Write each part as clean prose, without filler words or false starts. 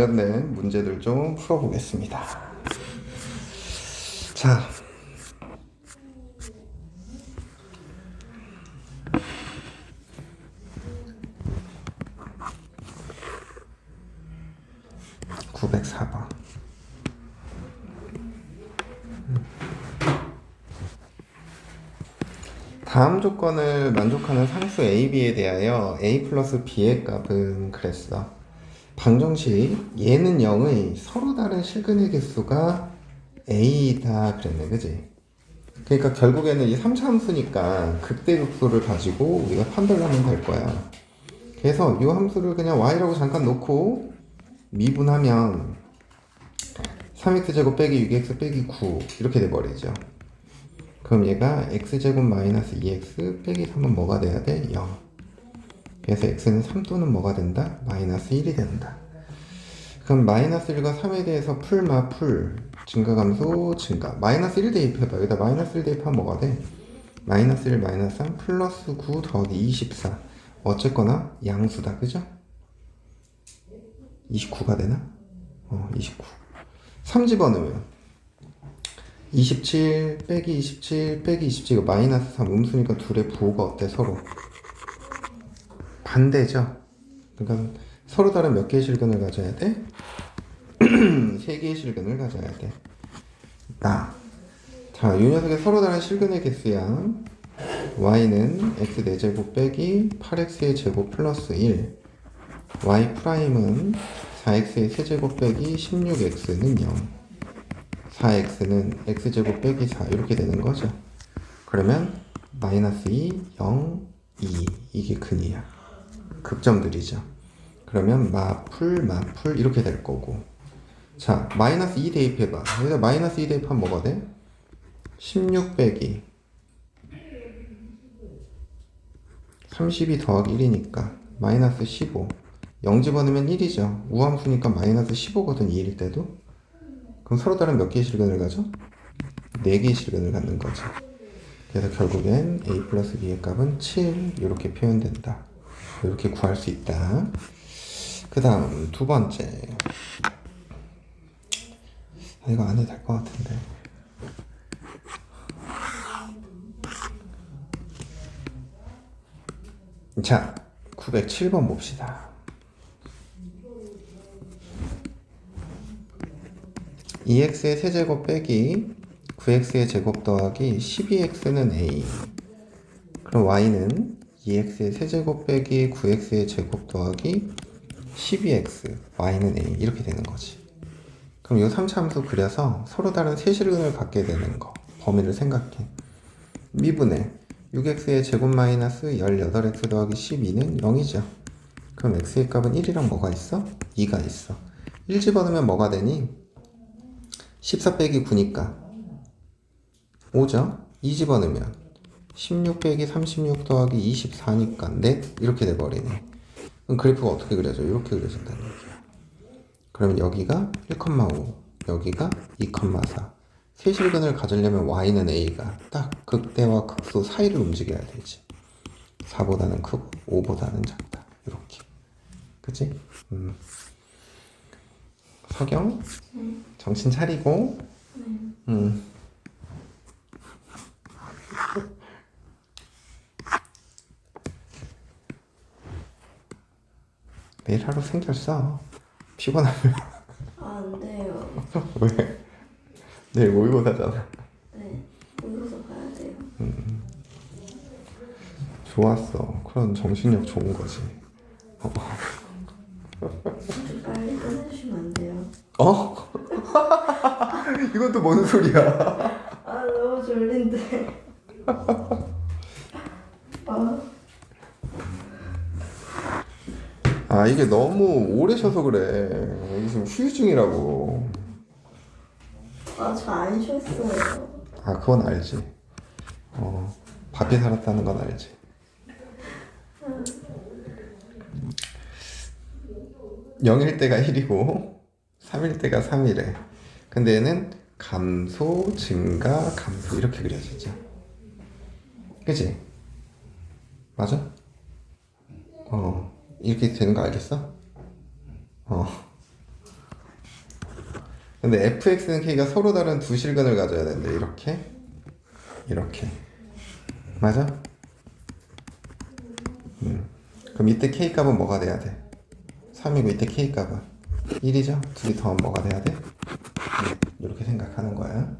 관련된 문제들 좀 풀어보겠습니다. 자, (904번) 다음 조건을 만족하는 상수 a, b에 대하여 a 플러스 b의 값은 그랬어. 방정식 얘는 0의 서로 다른 실근의 개수가 a다 그랬네, 그지? 그러니까 결국에는 이 3차 함수니까 극대극소를 가지고 우리가 판별을 하면 될 거야. 그래서 이 함수를 그냥 y라고 잠깐 놓고 미분하면 3x제곱 빼기 6x 빼기 9 이렇게 돼버리죠. 그럼 얘가 x제곱 마이너스 2x 빼기 3은 뭐가 돼야 돼? 0. 그래서 x는 3 또는 뭐가 된다? 마이너스 1이 된다. 그럼 마이너스 1과 3에 대해서 풀마 풀 증가감소 증가 마이너스 1 대입해봐. 여기다 마이너스 1 대입하면 뭐가 돼? 마이너스 1 마이너스 3 플러스 9 더하기 24 어쨌거나 양수다, 그죠? 29가 되나? 29 3 집어넣으면 27 빼기 27 빼기 27 이거 마이너스 3 음수니까 둘의 부호가 어때? 서로 반대죠. 그러니까 서로 다른 몇 개의 실근을 가져야 돼? 3개의 실근을 가져야 돼. 자, 이 녀석의 서로 다른 실근의 개수야. y는 x 4제곱 빼기 8x의 제곱 플러스 1 y 프라임은 4x의 세제곱 빼기 16x는 0 4x는 x제곱 빼기 4 이렇게 되는 거죠. 그러면 마이너스 2, 0, 2 이게 근이야. 극점들이죠. 그러면 마풀 이렇게 될 거고. 자, 마이너스 2 대입해봐. 여기다 마이너스 2 대입하면 뭐가 돼? 16 빼기 32 더하기 1이니까 마이너스 15 0 집어넣으면 1이죠. 우함수니까 마이너스 15거든 2일 때도. 그럼 서로 다른 몇 개의 실근을 가져? 4개의 실근을 갖는 거죠. 그래서 결국엔 a 플러스 b의 값은 7 이렇게 표현된다. 이렇게 구할 수 있다. 그 다음 두 번째. 이거 안 해도 될 것 같은데. 자, 907번 봅시다. 2x의 세제곱 빼기 9x의 제곱 더하기 12x는 a. 그럼 y는 2x의 세제곱 빼기 9x의 제곱 더하기 12x y는 a 이렇게 되는 거지. 그럼 이 3차 함수 그려서 서로 다른 세실근을 갖게 되는 거 범위를 생각해. 미분해 6x의 제곱 마이너스 18x 더하기 12는 0이죠. 그럼 x의 값은 1이랑 뭐가 있어? 2가 있어. 1 집어넣으면 뭐가 되니? 14 빼기 9니까 5죠? 2 집어넣으면 16 빼기 36 더하기 24니까 넷 이렇게 돼버리네. 그럼 그래프가 어떻게 그려져? 이렇게 그려진다는 얘기야. 그러면 여기가 1,5 여기가 2,4 세실근을 가지려면 y는 a가 딱 극대와 극소 사이를 움직여야 되지. 4보다는 크고 5보다는 작다. 이렇게. 그치? 석영? 정신 차리고. 내일 하루 생결 써. 피곤하면. 안 돼요. 왜? 내일 모의고사잖아. 네, 모의고사 봐야 돼요. 좋았어. 그런 정신력 좋은 거지. 좀 빨리 끝내주시면 안 돼요? 이건 또 뭔 소리야? 아, 너무 졸린데. 이게 너무 오래 쉬어서 그래. 이게 지금 휴유 중이라고. 저 안 쉬었어요. 그건 알지. 바삐 살았다는 건 알지. 0일 때가 1이고 3일 때가 3이래. 근데 얘는 감소, 증가, 감소 이렇게 그려지죠. 그치? 맞아? 이렇게 되는 거 알겠어? 근데 fx는 k가 서로 다른 두 실근을 가져야 되는데 이렇게 맞아? 그럼 이때 k 값은 뭐가 돼야 돼? 3이고 이때 k 값은 1이죠? 둘이 더하면 뭐가 돼야 돼? 이렇게 생각하는 거야.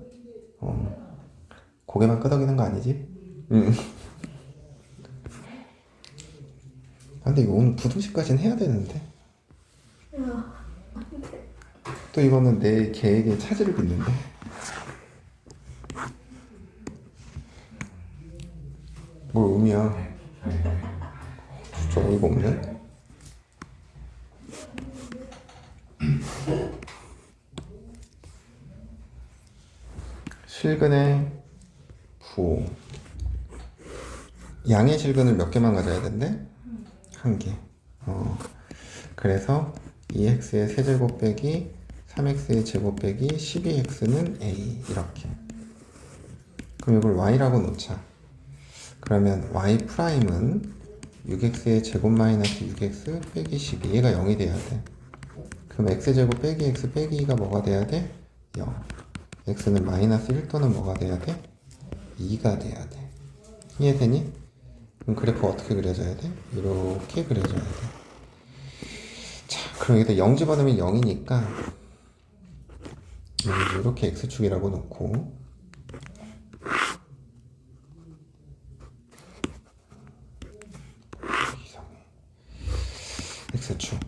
고개만 끄덕이는 거 아니지? 근데 이거 오늘 부등식까지는 해야 되는데 또 이거는 내 계획에 차질을 빚는데 뭘 의미야? 진짜 어이가 없네. 실근의 부호 양의 실근을 몇 개만 가져야 된대? 한 개. 그래서 2x의 세제곱 빼기 3x의 제곱 빼기 12x는 a 이렇게. 그럼 이걸 y라고 놓자. 그러면 y 프라임은 6x의 제곱 마이너스 6x 빼기 12 얘가 0이 돼야 돼. 그럼 x제곱 빼기 x 빼기 2가 뭐가 돼야 돼? 0. x는 마이너스 1 또는 뭐가 돼야 돼? 2가 돼야 돼. 이해되니? 그럼 그래프가 어떻게 그려져야 돼? 이렇게 그려져야 돼. 자, 그럼 여기다 0 집어넣으면 0이니까 이렇게 x축이라고 놓고 x축.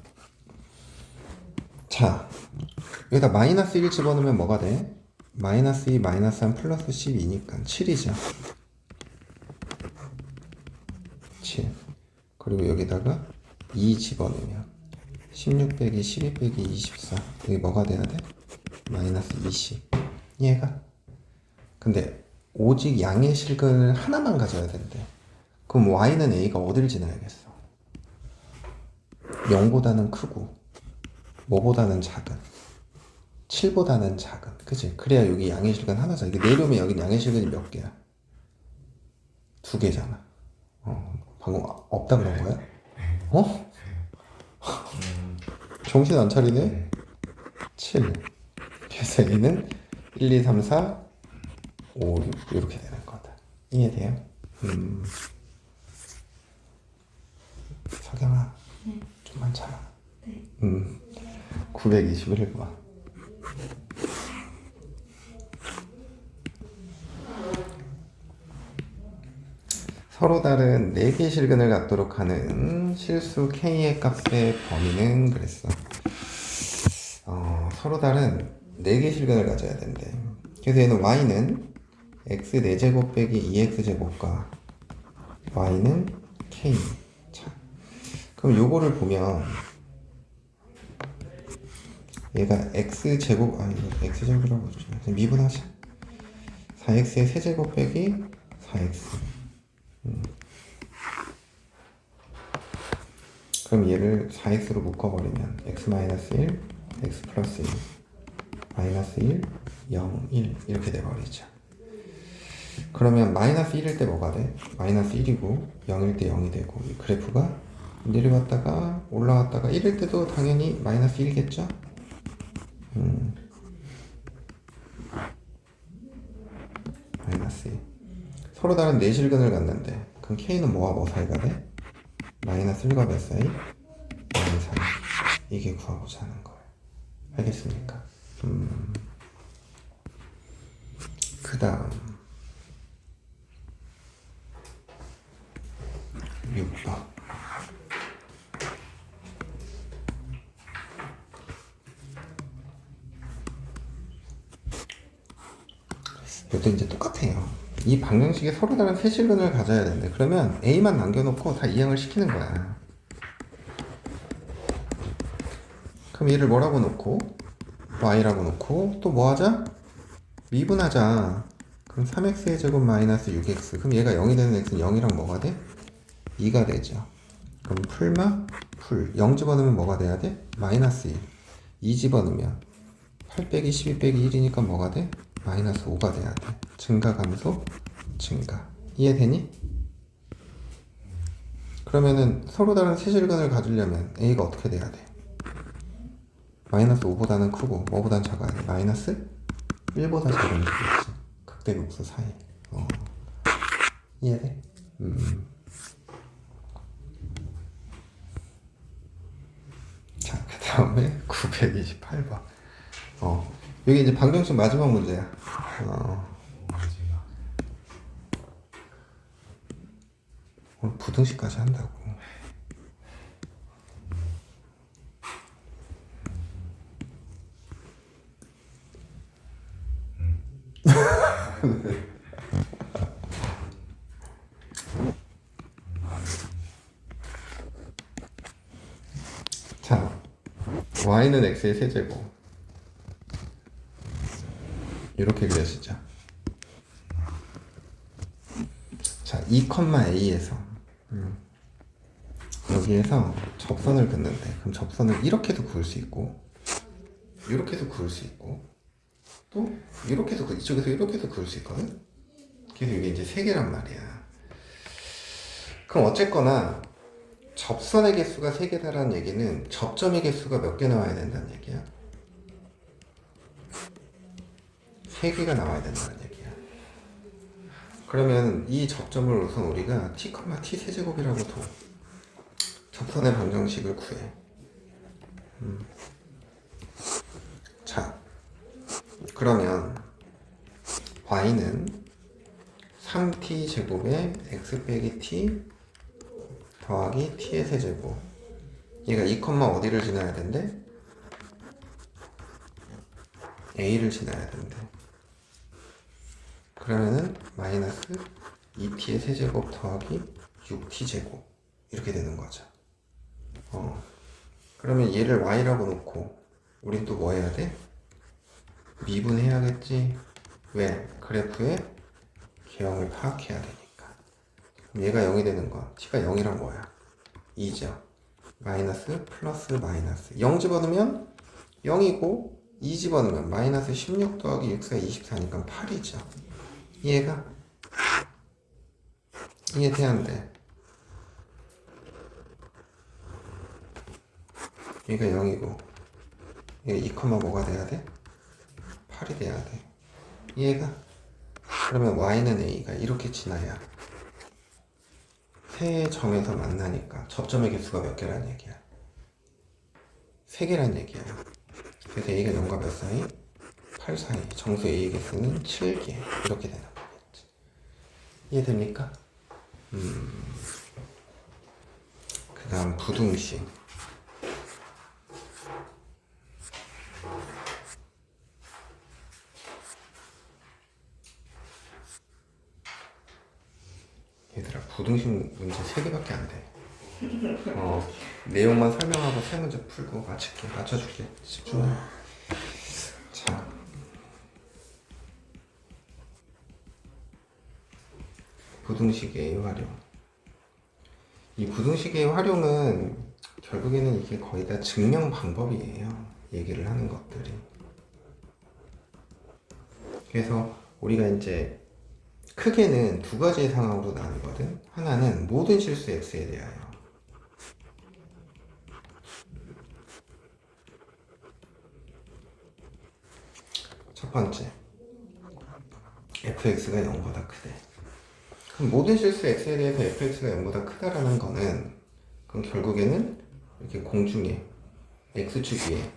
자, 여기다 마이너스 1 집어넣으면 뭐가 돼? 마이너스 2, 마이너스 3, 플러스 12니까 7이죠. 7. 그리고 여기다가 2 집어넣으면 16 빼기 12 빼기 24. 여기 뭐가 돼야 돼? 마이너스 20. 얘가. 근데 오직 양의 실근을 하나만 가져야 된대. 그럼 y는 a가 어딜 지나야겠어? 0보다는 크고 뭐보다는 작은 7보다는 작은. 그치? 그래야 여기 양의 실근 하나잖아. 이게 내려오면 여기 양의 실근이 몇 개야? 2개잖아. 방금 없다 그런 거야? 정신 안 차리네? 7. 그래서 얘는 1, 2, 3, 4, 5, 6 이렇게 되는 거다. 이해돼요? 석영아, 네. 좀만 참아. 네. 921번. 서로 다른 4개의 실근을 갖도록 하는 실수 k의 값의 범위는 그랬어. 서로 다른 4개의 실근을 가져야 된대. 그래서 얘는 y는 x 4제곱 빼기 2x 제곱과 y는 k. 자, 그럼 요거를 보면 얘가 x 제곱 x 제곱이라고 하죠. 미분하자. 4x의 세제곱 빼기 4x. 그럼 얘를 4x로 묶어버리면 x-1, x 플러스 1, 마이너스 1, 0, 1 이렇게 돼버리죠. 그러면 마이너스 1일 때 뭐가 돼? 마이너스 1이고 0일 때 0이 되고 이 그래프가 내려갔다가 올라갔다가 1일 때도 당연히 마이너스 1이겠죠? 마이너스 1. 서로 다른 4실근을 갖는데 그럼 k는 뭐와 뭐 사이가 돼? 마이너스 1과 몇 사이? 0 사이. 이게 구하고자 하는 거예요. 알겠습니까? 그 다음 6번. 이것도 이제 똑같아요. 이 방정식에 서로 다른 세 실근을 가져야 되는데 그러면 A만 남겨놓고 다 이항을 시키는 거야. 그럼 얘를 뭐라고 놓고 Y라고 놓고 또 뭐 하자? 미분하자. 그럼 3x의 제곱 마이너스 6x. 그럼 얘가 0이 되는 x는 0이랑 뭐가 돼? 2가 되죠. 그럼 풀마 풀. 0 집어넣으면 뭐가 돼야 돼? 마이너스 1. 2 집어넣으면 8 빼기 12 빼기 1이니까 뭐가 돼? 마이너스 5가 돼야 돼. 증가 감소 증가. 이해되니? 그러면은 서로 다른 세실근을 가지려면 A가 어떻게 돼야 돼? 마이너스 5보다는 크고 뭐보단 작아야 돼? 마이너스 1보다 작으면 되겠지. 극대극소 사이. 이해돼? 자, 그 다음에 928번. 여기 이제 방정식 마지막 문제야. 오늘 부등식까지 한다고. 자, y는 x의 세제곱. 이렇게 그려지죠. 자, 2,a에서 여기에서 접선을 긋는데, 그럼 접선을 이렇게도 그을 수 있고, 이렇게도 그을 수 있고, 또 이렇게도 이쪽에서 이렇게도 그을 수 있거든. 그래서 이게 이제 세 개란 말이야. 그럼 어쨌거나 접선의 개수가 3개다라는 얘기는 접점의 개수가 몇 개 나와야 된다는 얘기야? 3개가 나와야 된다는 얘기야. 그러면 이 접점을 우선 우리가 t, t 세제곱이라고 둬. 접선의 방정식을 구해. 자, 그러면 y는 3t 제곱에 x 빼기 t 더하기 t의 세제곱. 얘가 2, 어디를 지나야 된대? a를 지나야 된대. 그러면은 마이너스 2t의 세제곱 더하기 6t 제곱 이렇게 되는 거죠. 그러면 얘를 y라고 놓고 우린 또 뭐 해야 돼? 미분해야겠지. 왜? 그래프의 개형을 파악해야 되니까. 그럼 얘가 0이 되는 거. t가 0이란 뭐야? 2죠. 마이너스 플러스 마이너스 0 집어넣으면 0이고 2 집어넣으면 마이너스 16 더하기 6가 24니까 8이죠. 이해가? 이해돼안돼? 얘가 0이고 얘가 2, 뭐가 돼야 돼? 8이 돼야 돼. 이해가? 그러면 y는 a가 이렇게 지나야 세 점에서 만나니까 접점의 개수가 몇 개란 얘기야? 3개란 얘기야. 그래서 a가 0과 몇 사이? 8 사이. 정수 a의 개수는 7개. 이렇게 되는 거겠지. 이해됩니까? 그 다음 부등식. 얘들아, 부등식 문제 3개밖에 안 돼. 내용만 설명하고 세 문제 풀고 맞춰줄게. 집중해. 자, 부등식의 활용. 이 부등식의 활용은 결국에는 이게 거의 다 증명 방법이에요. 얘기를 하는 것들이. 그래서 우리가 이제 크게는 두 가지의 상황으로 나누거든. 하나는 모든 실수 x에 대하여. 첫 번째, fx가 0보다 크대. 그럼 모든 실수 x에 대해서 fx가 0보다 크다라는 거는 그럼 결국에는 이렇게 공중에 x축 위에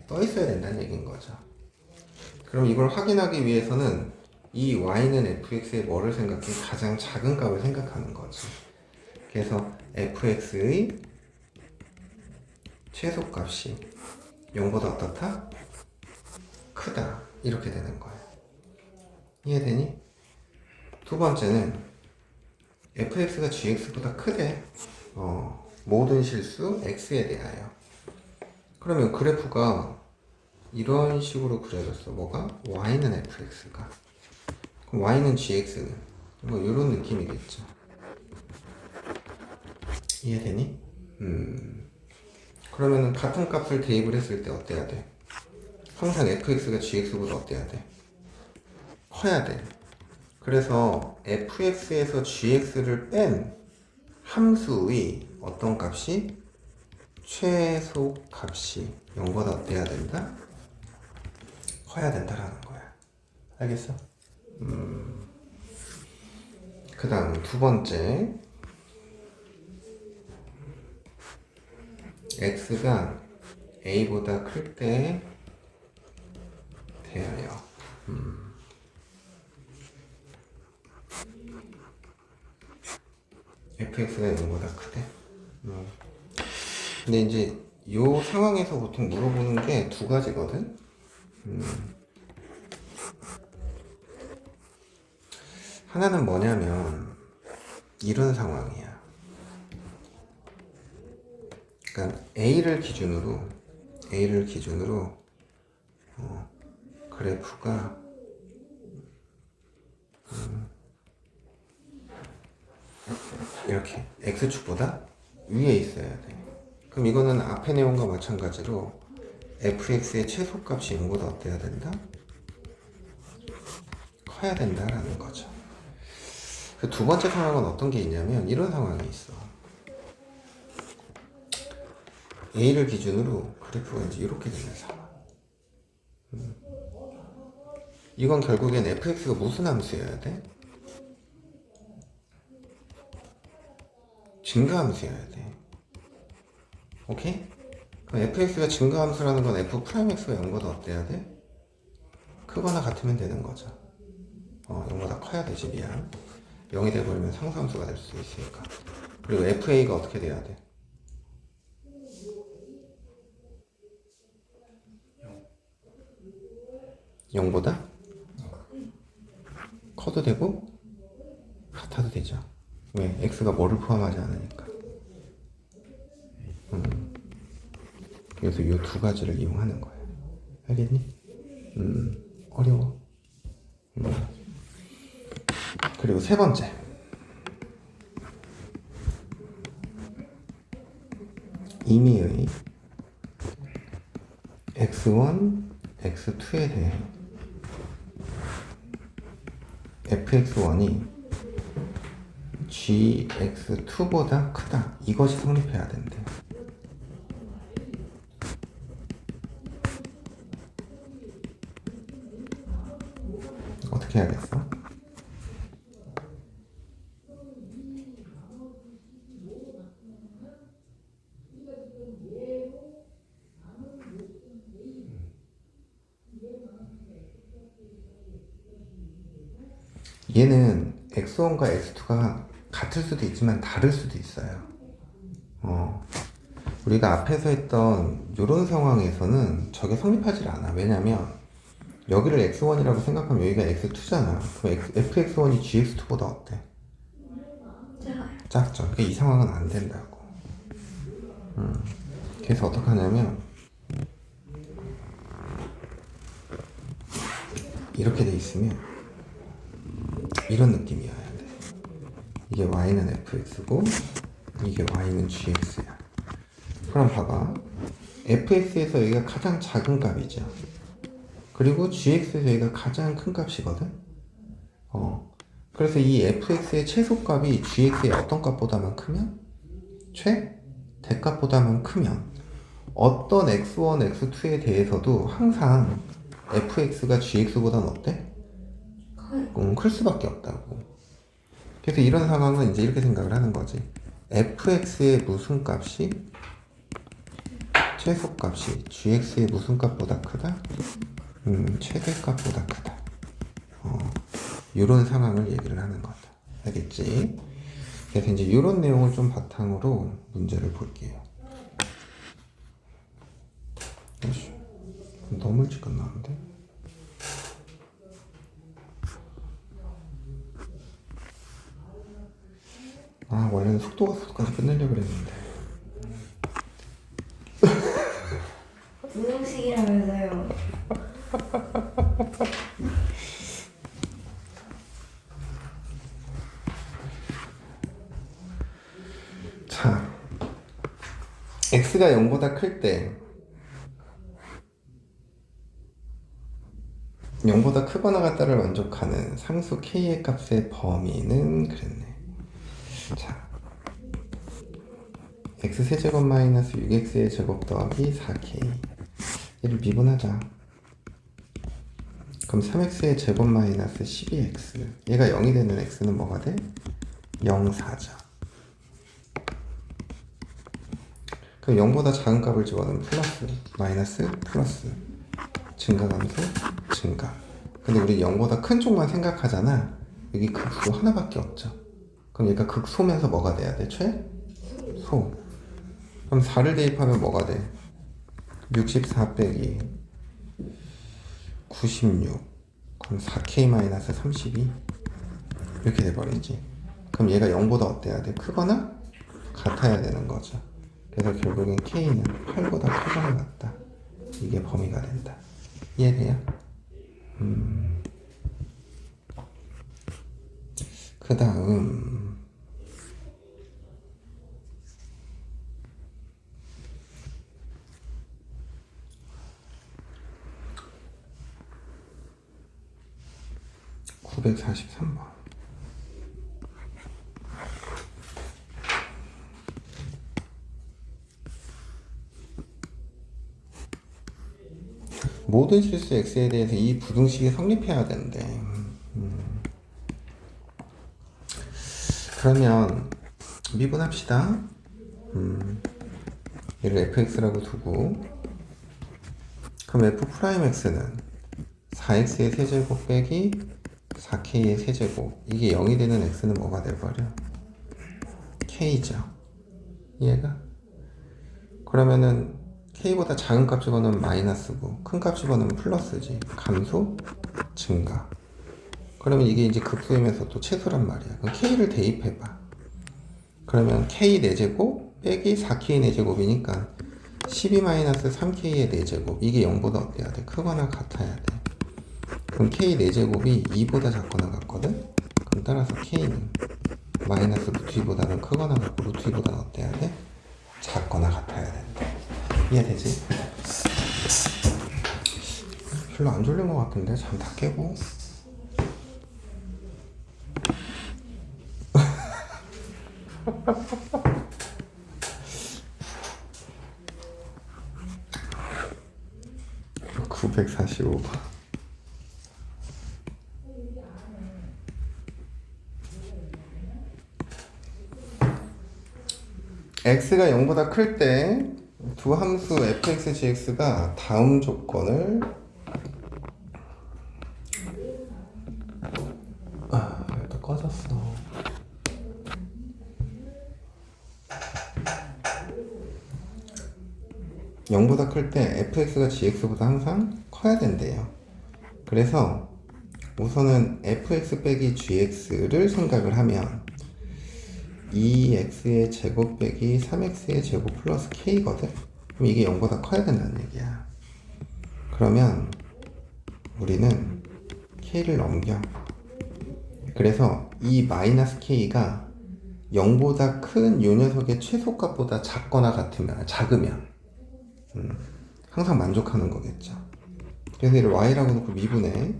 떠 있어야 된다는 얘기인 거죠. 그럼 이걸 확인하기 위해서는 이 y는 fx의 뭐를 생각해? 가장 작은 값을 생각하는 거지. 그래서 fx의 최소값이 0보다 어떻다? 크다. 이렇게 되는 거야. 이해되니? 두 번째는 fx가 gx보다 크대. 모든 실수 x에 대하여. 그러면 그래프가 이런 식으로 그려졌어. 뭐가? y는 fx가. 그럼 y는 gx는 뭐 이런 느낌이겠죠. 이해되니? 그러면 같은 값을 대입을 했을 때 어때야 돼? 항상 fx가 gx보다 어때야 돼? 커야 돼. 그래서 fx에서 gx를 뺀 함수의 어떤 값이 최소 값이 0보다 어때야 된다? 커야 된다라는 거야. 알겠어? 그 다음 두 번째, x가 a보다 클 때 대하여 fx가 0보다 크대. 근데 이제 이 상황에서 보통 물어보는 게 두 가지거든. 하나는 뭐냐면 이런 상황이야. 그러니까 A를 기준으로 그래프가 이렇게 x축보다 위에 있어야 돼. 그럼 이거는 앞의 내용과 마찬가지로 fx의 최소값이 0보다 어때야 된다? 커야 된다라는 거죠. 그 두 번째 상황은 어떤 게 있냐면 이런 상황이 있어. A를 기준으로 그래프가 이제 이렇게 되는 상황. 이건 결국엔 fx가 무슨 함수여야 돼? 증가함수여야 돼. 오케이? 그럼 fx가 증가함수라는 건 f'x가 0보다 어때야 돼? 크거나 같으면 되는 거죠. 0보다 커야 되지, 미안. 0이 돼버리면 상수함수가 될 수 있으니까. 그리고 fa가 어떻게 돼야 돼? 0보다 커도 되고 같아도 되죠. 왜? x가 뭐를 포함하지 않으니까. 그래서 이 두 가지를 이용하는 거야. 알겠니? 어려워. 그리고 세 번째, 임의의 x1, x2에 대해 fx1이 gx2보다 크다. 이것이 성립해야 된대. 어떻게 해야겠어? 얘는 x1과 x2가 같을 수도 있지만 다를 수도 있어요. 우리가 앞에서 했던 이런 상황에서는 저게 성립하지 않아. 왜냐면 여기를 x1이라고 생각하면 여기가 x2잖아. 그럼 fx1이 gx2보다 어때? 작죠. 그러니까 이 상황은 안 된다고. 그래서 어떻게 하냐면 이렇게 돼 있으면 이런 느낌이어야 돼. 이게 y는 fx고 이게 y는 gx야. 그럼 봐봐. fx에서 여기가 가장 작은 값이죠. 그리고 gx에서 여기가 가장 큰 값이거든. 그래서 이 fx의 최소값이 gx의 어떤 값보다만 크면? 대값보다만 크면 어떤 x1, x2에 대해서도 항상 fx가 gx보다는 어때? 클 수밖에 없다고. 그래서 이런 상황은 이제 이렇게 생각을 하는 거지. fx의 무슨 값이 최소값이 gx의 무슨 값보다 크다? 최대값보다 크다. 이런 상황을 얘기를 하는 거다. 알겠지? 그래서 이제 이런 내용을 좀 바탕으로 문제를 볼게요. 너무 일찍 끝나는데? 원래는 속도까지 끝내려고 그랬는데. 운동식이라면서요. 자, x가 0보다 클 때 0보다 크거나 같다를 만족하는 상수 k의 값의 범위는 그랬네. 자, x세제곱 마이너스 6x의 제곱 더하기 4k. 얘를 미분하자. 그럼 3x의 제곱 마이너스 12x. 얘가 0이 되는 x는 뭐가 돼? 0, 4죠. 그럼 0보다 작은 값을 집어넣으면 플러스, 마이너스, 플러스. 증가 감소, 증가. 근데 우리 0보다 큰 쪽만 생각하잖아. 여기 극소 하나밖에 없죠. 그럼 얘가 극소면서 뭐가 돼야 돼? 최소. 그럼 4를 대입하면 뭐가 돼? 64 빼기 96. 그럼 4k-32 이렇게 돼버리지. 그럼 얘가 0보다 어때야 돼? 크거나 같아야 되는 거죠. 그래서 결국엔 k는 8보다 크거나 같다. 이게 범위가 된다. 이해돼요? 그 다음 943번. 모든 실수 x에 대해서 이 부등식이 성립해야 되는데 그러면 미분합시다. 얘를 fx라고 두고 그럼 f'x는 4x의 세제곱 빼기 4k의 세제곱 이게 0이 되는 x는 뭐가 돼버려? k죠. 얘가 그러면은 k보다 작은 값 집어넣으면 마이너스고 큰 값 집어넣으면 플러스지. 감소, 증가. 그러면 이게 이제 극소이면서 또 최소란 말이야. 그럼 k를 대입해봐. 그러면 k 4제곱 빼기 4k 4제곱이니까 12-3k의 4제곱 이게 0보다 어때야 돼? 크거나 같아야 돼. 그럼 k 4제곱이 2보다 작거나 같거든? 그럼 따라서 k는 마이너스 루트 2보다는 크거나 같고 루트 2보다는 어때야 돼? 작거나 같아야 된다. 이해되지? 별로 안 졸린 것 같은데 잠 다 깨고 (945번) x가 0보다 클 때 두 함수 fx, gx가 다음 조건을 또 꺼졌어. (0보다) 클 때 fx가 gx보다 항상 커야 된대요. 그래서 우선은 fx 빼기 gx를 생각을 하면 2x의 제곱 빼기 3x의 제곱 플러스 k거든? 그럼 이게 0보다 커야 된다는 얘기야. 그러면 우리는 k를 넘겨. 그래서 이 마이너스 k가 0보다 큰 요 녀석의 최소값보다 작거나 같으면, 작으면 항상 만족하는 거겠죠. 그래서 이를 y라고 놓고 미분해.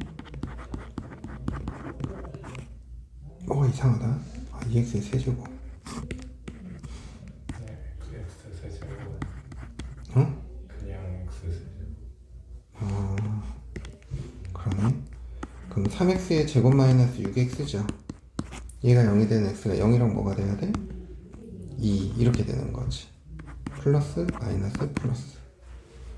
이상하다. 2x의 세제곱. x 세제곱. 어? 그냥 x 세제곱. 그러네. 그럼 3x의 제곱 마이너스 6x죠. 얘가 0이 되는 x가 0이랑 뭐가 돼야 돼? 2 이렇게 되는 거지. 플러스 마이너스 플러스.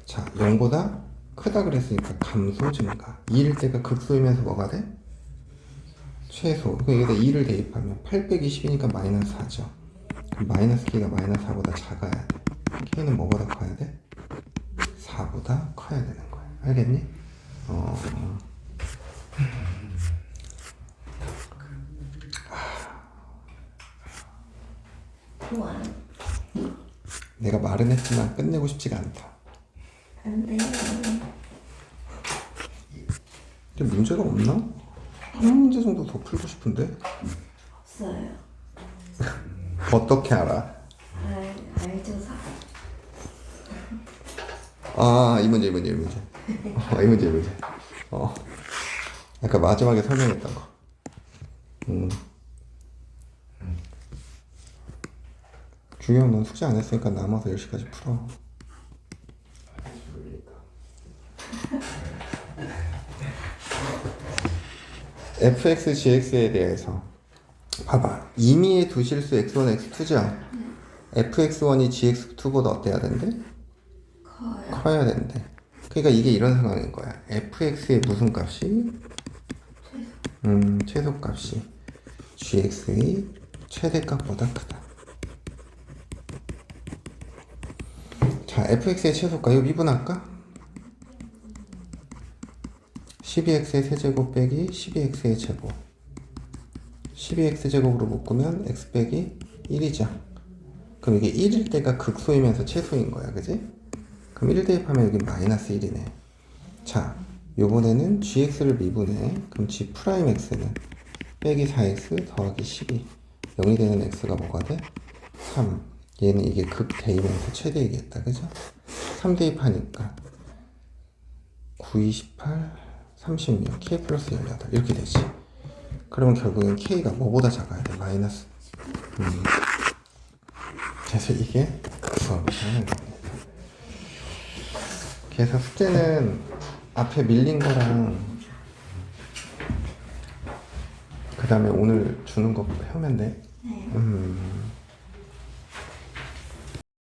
자, 0보다 크다 그랬으니까 감소 증가. 2일 때가 극소이면서 뭐가 돼? 최소. 그럼 여기다 2를 대입하면 8 빼기 10이니까 마이너스 4죠. 그럼 마이너스 k가 마이너스 4보다 작아야 돼. k는 뭐보다 커야 돼? 4보다 커야 되는 거야. 알겠니? 좋아. 내가 말은 했지만 끝내고 싶지가 않다. 안 돼요. 근데 문제가 없나? 한 문제 정도 더 풀고 싶은데? 없어요. 어떻게 알아? 알죠, 사. 이 문제. 이 문제. 아까 마지막에 설명했던 거. 주영 넌 숙제 안 했으니까 남아서 10시까지 풀어. fx, gx에 대해서 봐봐. 임의의 두 실수 x1, x2죠? fx1이 gx2보다 어때야 된대? 커요. 커야 된대. 그러니까 이게 이런 상황인 거야. fx의 무슨 값이? 최소값이 gx의 최대값보다 크다. 자, fx의 최소값 이거 미분할까? 12x의 세제곱 빼기 12x의 제곱. 12x 제곱으로 묶으면 x 빼기 1이죠. 그럼 이게 1일 때가 극소이면서 최소인 거야, 그지? 그럼 1 대입하면 여기 마이너스 1이네. 자, 요번에는 gx를 미분해. 그럼 g 프라임 x는 빼기 4x 더하기 12. 0이 되는 x가 뭐가 돼? 3. 얘는 이게 극 대입하면서 최대이겠다, 그죠? 3 대입하니까 9, 28, 36, k 플러스 18 이렇게 되지. 그러면 결국엔 k가 뭐보다 작아야 돼? 마이너스. 그래서 이게 수업이 하는 겁니다. 그래서 숙제는 앞에 밀린 거랑 그 다음에 오늘 주는 거 하면 돼. 네.